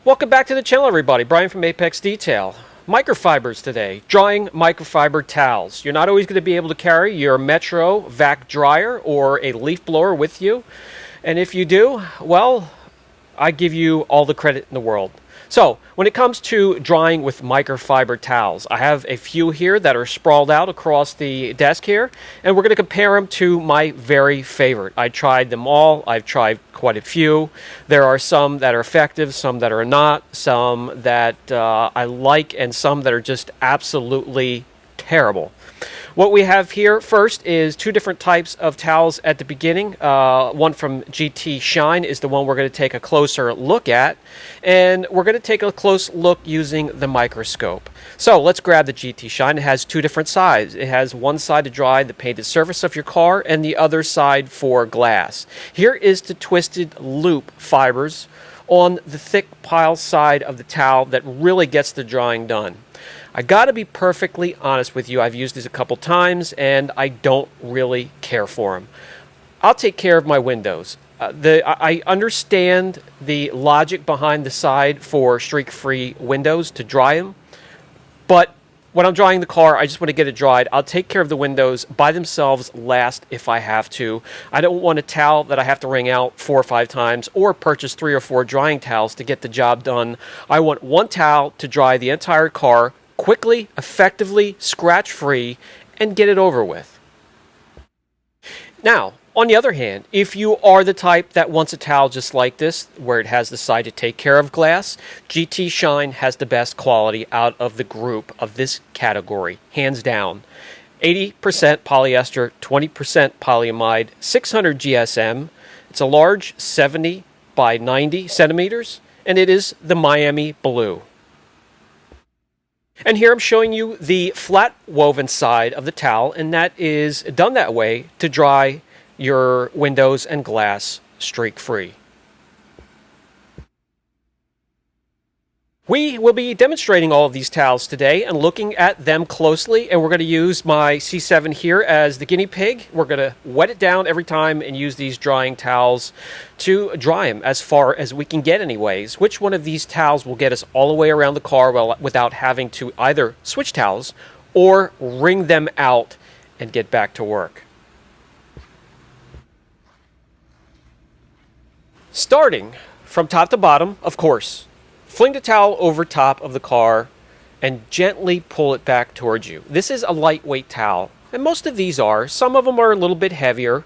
Welcome back to the channel, everybody. Brian from Apex Detail. Microfibers today. Drying microfiber towels. You're not always going to be able to carry your Metro vac dryer or a leaf blower with you. And if you do, well, I give you all the credit in the world. So, when it comes to drying with microfiber towels, I have a few here that are sprawled out across the desk here, and we're going to compare them to my very favorite. I tried them all. I've tried quite a few. There are some that are effective, some that are not, some that I like, and some that are just absolutely terrible. What we have here first is two different types of towels at the beginning. One from GTShine is the one we're going to take a closer look at. And we're going to take a close look using the microscope. So let's grab the GTShine. It has two different sides. It has one side to dry the painted surface of your car and the other side for glass. Here is the twisted loop fibers on the thick pile side of the towel that really gets the drying done. I gotta be perfectly honest with you, I've used these a couple times and I don't really care for them. I'll take care of my windows. I understand the logic behind the side for streak-free windows to dry them, but when I'm drying the car, I just want to get it dried. I'll take care of the windows by themselves last if I have to. I don't want a towel that I have to wring out 4 or 5 times or purchase 3 or 4 drying towels to get the job done. I want one towel to dry the entire car quickly, effectively, scratch-free, and get it over with. Now, on the other hand, if you are the type that wants a towel just like this, where it has the side to take care of glass, GTShine has the best quality out of the group of this category, hands down. 80% polyester, 20% polyamide, 600 GSM. It's a large 70 by 90 centimeters, and it is the Miami Blue. And here I'm showing you the flat woven side of the towel, and that is done that way to dry your windows and glass streak-free. We will be demonstrating all of these towels today and looking at them closely, and we're going to use my C7 here as the guinea pig. We're going to wet it down every time and use these drying towels to dry them as far as we can get anyways. Which one of these towels will get us all the way around the car without having to either switch towels or wring them out and get back to work? Starting from top to bottom, of course. Fling the towel over top of the car and gently pull it back towards you. This is a lightweight towel, and most of these are. Some of them are a little bit heavier,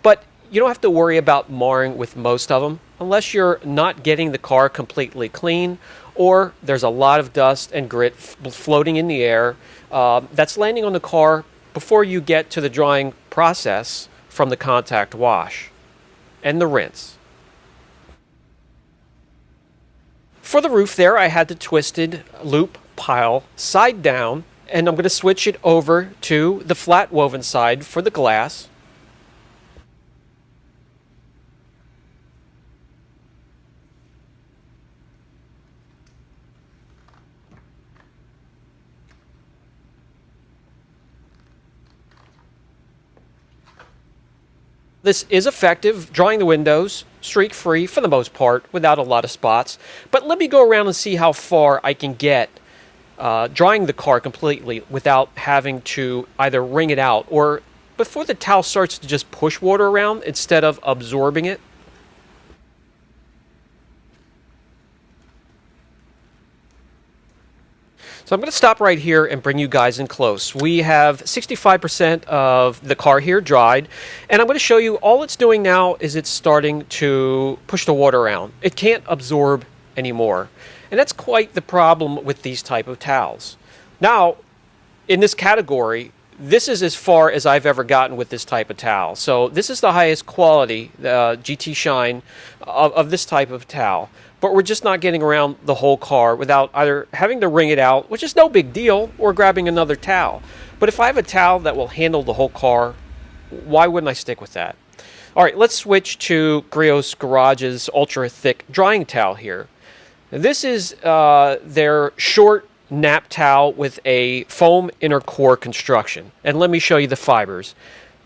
but you don't have to worry about marring with most of them unless you're not getting the car completely clean or there's a lot of dust and grit floating in the air that's landing on the car before you get to the drying process from the contact wash and the rinse. For the roof there, I had the twisted loop pile side down, and I'm going to switch it over to the flat woven side for the glass. This is effective, drying the windows, streak-free for the most part, without a lot of spots. But let me go around and see how far I can get drying the car completely without having to either wring it out or before the towel starts to just push water around instead of absorbing it. So I'm going to stop right here and bring you guys in close. We have 65% of the car here dried, and I'm going to show you all it's doing now is it's starting to push the water around. It can't absorb anymore, and that's quite the problem with these type of towels. Now, in this category, this is as far as I've ever gotten with this type of towel. So this is the highest quality GTShine of this type of towel. But we're just not getting around the whole car without either having to wring it out, which is no big deal, or grabbing another towel. But if I have a towel that will handle the whole car, why wouldn't I stick with that? All right, let's switch to Griot's Garage's ultra thick drying towel here. This is their short nap towel with a foam inner core construction. And let me show you the fibers.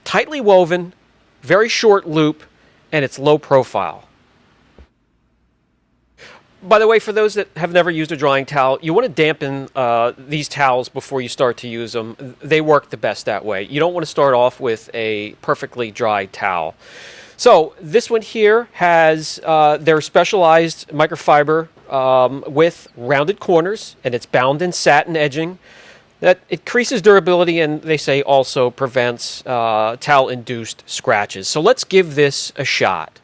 Tightly woven, very short loop, and it's low profile. By the way, for those that have never used a drying towel, you want to dampen these towels before you start to use them. They work the best that way. You don't want to start off with a perfectly dry towel. So this one here has their specialized microfiber with rounded corners, and it's bound in satin edging. That increases durability, and they say also prevents towel-induced scratches. So let's give this a shot.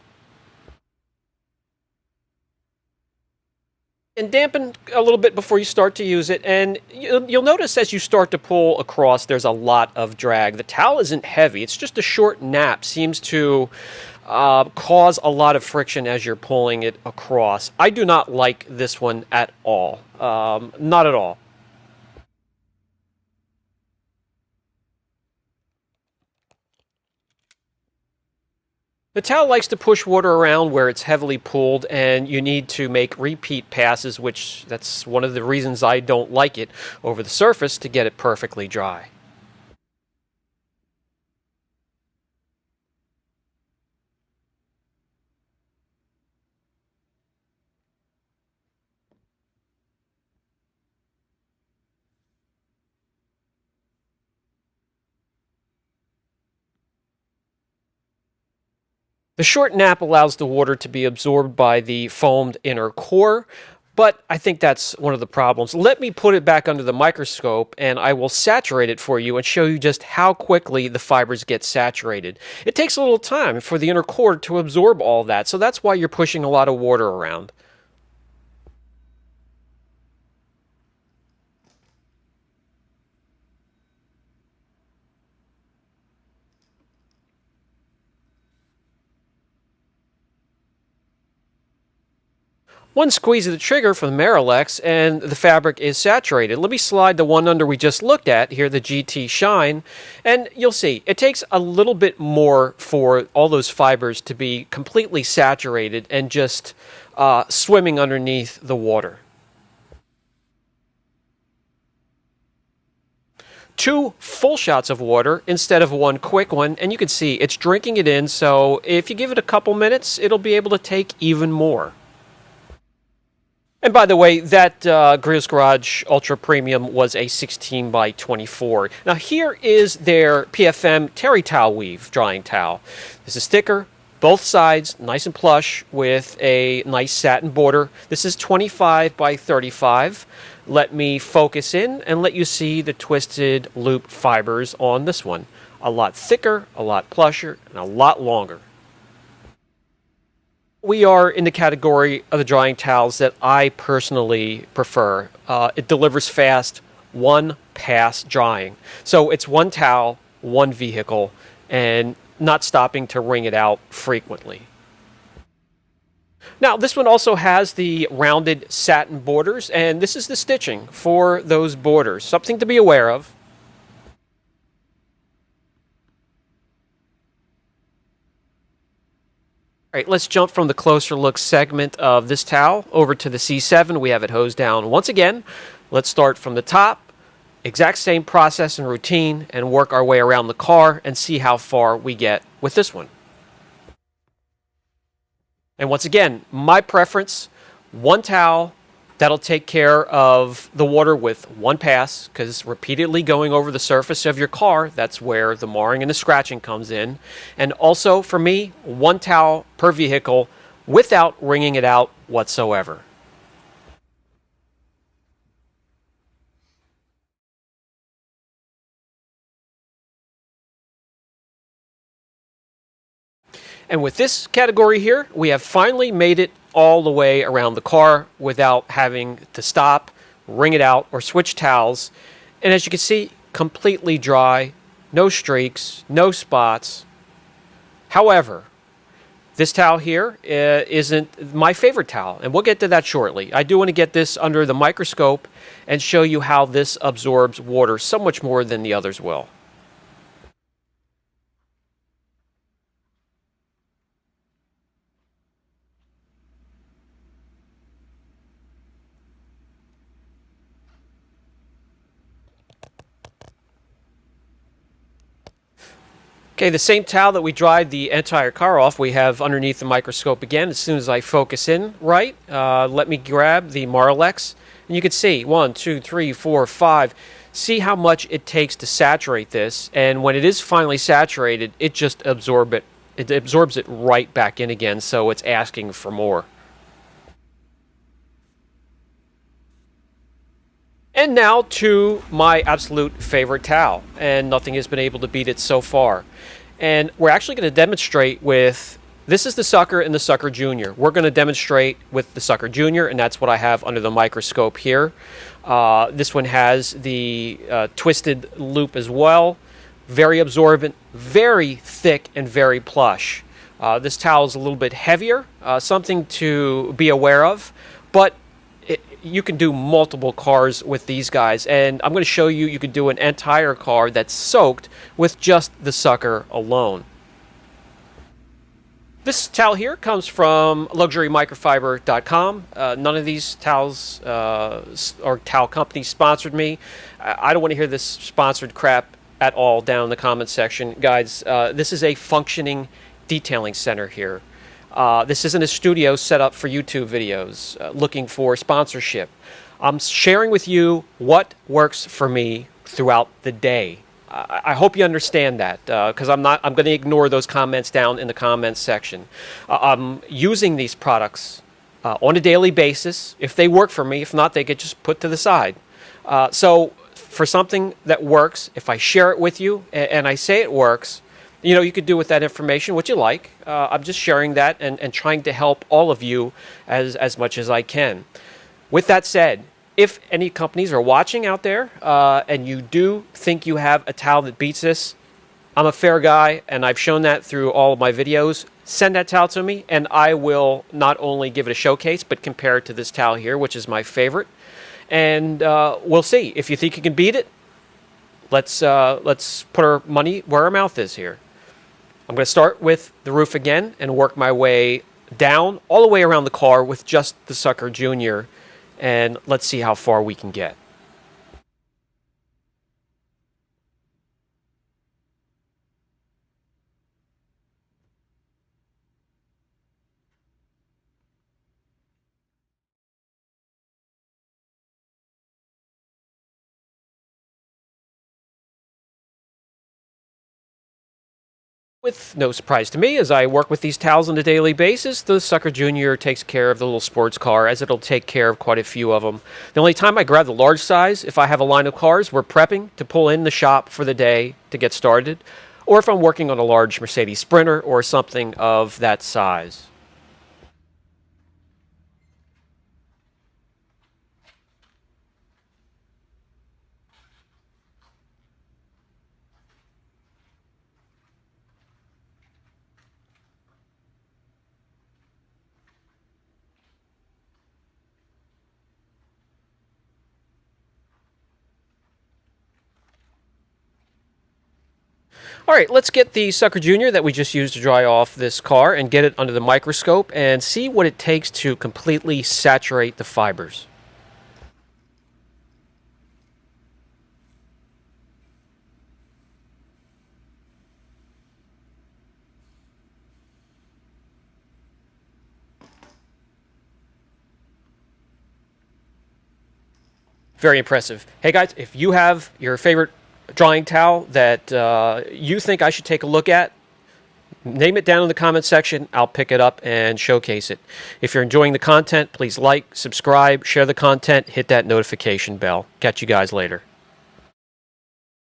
And dampen a little bit before you start to use it, and you'll notice as you start to pull across there's a lot of drag. The towel isn't heavy, it's just a short nap. Seems to cause a lot of friction as you're pulling it across. I do not like this one at all. Not at all. The towel likes to push water around where it's heavily pooled, and you need to make repeat passes, which that's one of the reasons I don't like it, over the surface to get it perfectly dry. The short nap allows the water to be absorbed by the foamed inner core, but I think that's one of the problems. Let me put it back under the microscope and I will saturate it for you and show you just how quickly the fibers get saturated. It takes a little time for the inner core to absorb all that, so that's why you're pushing a lot of water around. One squeeze of the trigger from the Marilex and the fabric is saturated. Let me slide the one under we just looked at here, the GTShine, and you'll see it takes a little bit more for all those fibers to be completely saturated and just swimming underneath the water. Two full shots of water instead of one quick one, and you can see it's drinking it in, so if you give it a couple minutes, it'll be able to take even more. And by the way, that Grills Garage Ultra Premium was a 16 by 24. Now here is their PFM Terry Towel Weave drying towel. This is thicker, both sides nice and plush with a nice satin border. This is 25 by 35. Let me focus in and let you see the twisted loop fibers on this one. A lot thicker, a lot plusher, and a lot longer. We are in the category of the drying towels that I personally prefer. It delivers fast, one pass drying. So it's one towel, one vehicle, and not stopping to wring it out frequently. Now, this one also has the rounded satin borders, and this is the stitching for those borders. Something to be aware of. All right, let's jump from the closer look segment of this towel over to the C7. We have it hosed down once again. Let's start from the top, exact same process and routine, and work our way around the car and see how far we get with this one. And once again, my preference, one towel, that'll take care of the water with one pass, because repeatedly going over the surface of your car, that's where the marring and the scratching comes in. And also, for me, one towel per vehicle without wringing it out whatsoever. And with this category here, we have finally made it all the way around the car without having to stop, wring it out, or switch towels. And as you can see, completely dry, no streaks, no spots. However, this towel here isn't my favorite towel, and we'll get to that shortly. I do want to get this under the microscope and show you how this absorbs water so much more than the others will. Okay, the same towel that we dried the entire car off, we have underneath the microscope again. As soon as I focus in right, let me grab the Marlex, and you can see 1, 2, 3, 4, 5. See how much it takes to saturate this, and when it is finally saturated, it just absorbs it. It absorbs it right back in again, so it's asking for more. And now to my absolute favorite towel, and nothing has been able to beat it so far. And we're actually going to demonstrate with, this is the Sucker and the Sucker Junior. We're going to demonstrate with the Sucker Junior, and that's what I have under the microscope here. This one has the twisted loop as well. Very absorbent, very thick, and very plush. This towel is a little bit heavier, something to be aware of, but you can do multiple cars with these guys, and I'm going to show you you can do an entire car that's soaked with just the Sucker alone. This towel here comes from luxurymicrofiber.com. None of these towels or towel companies sponsored me. I don't want to hear this sponsored crap at all down in the comments section. Guys, this is a functioning detailing center here. This isn't a studio set up for YouTube videos looking for sponsorship. I'm sharing with you what works for me throughout the day. I hope you understand that, because I'm going to ignore those comments down in the comments section. I'm using these products on a daily basis. If they work for me, if not, they get just put to the side. So for something that works, if I share it with you and I say it works, you know, you could do with that information what you like. I'm just sharing that and trying to help all of you as much as I can. With that said, if any companies are watching out there and you do think you have a towel that beats this, I'm a fair guy and I've shown that through all of my videos. Send that towel to me and I will not only give it a showcase but compare it to this towel here, which is my favorite. And we'll see. If you think you can beat it, let's put our money where our mouth is here. I'm going to start with the roof again and work my way down all the way around the car with just the Sucker Junior, and let's see how far we can get. With no surprise to me, as I work with these towels on a daily basis, the Sucker Junior takes care of the little sports car, as it'll take care of quite a few of them. The only time I grab the large size, if I have a line of cars we're prepping to pull in the shop for the day to get started, or if I'm working on a large Mercedes Sprinter or something of that size. All right, let's get the Sucker Junior that we just used to dry off this car and get it under the microscope and see what it takes to completely saturate the fibers. Very impressive. Hey guys, if you have your favorite drying towel that you think I should take a look at, name it down in the comment section. I'll pick it up and showcase it. If you're enjoying the content, please like, subscribe, share the content, hit that notification bell. Catch you guys later.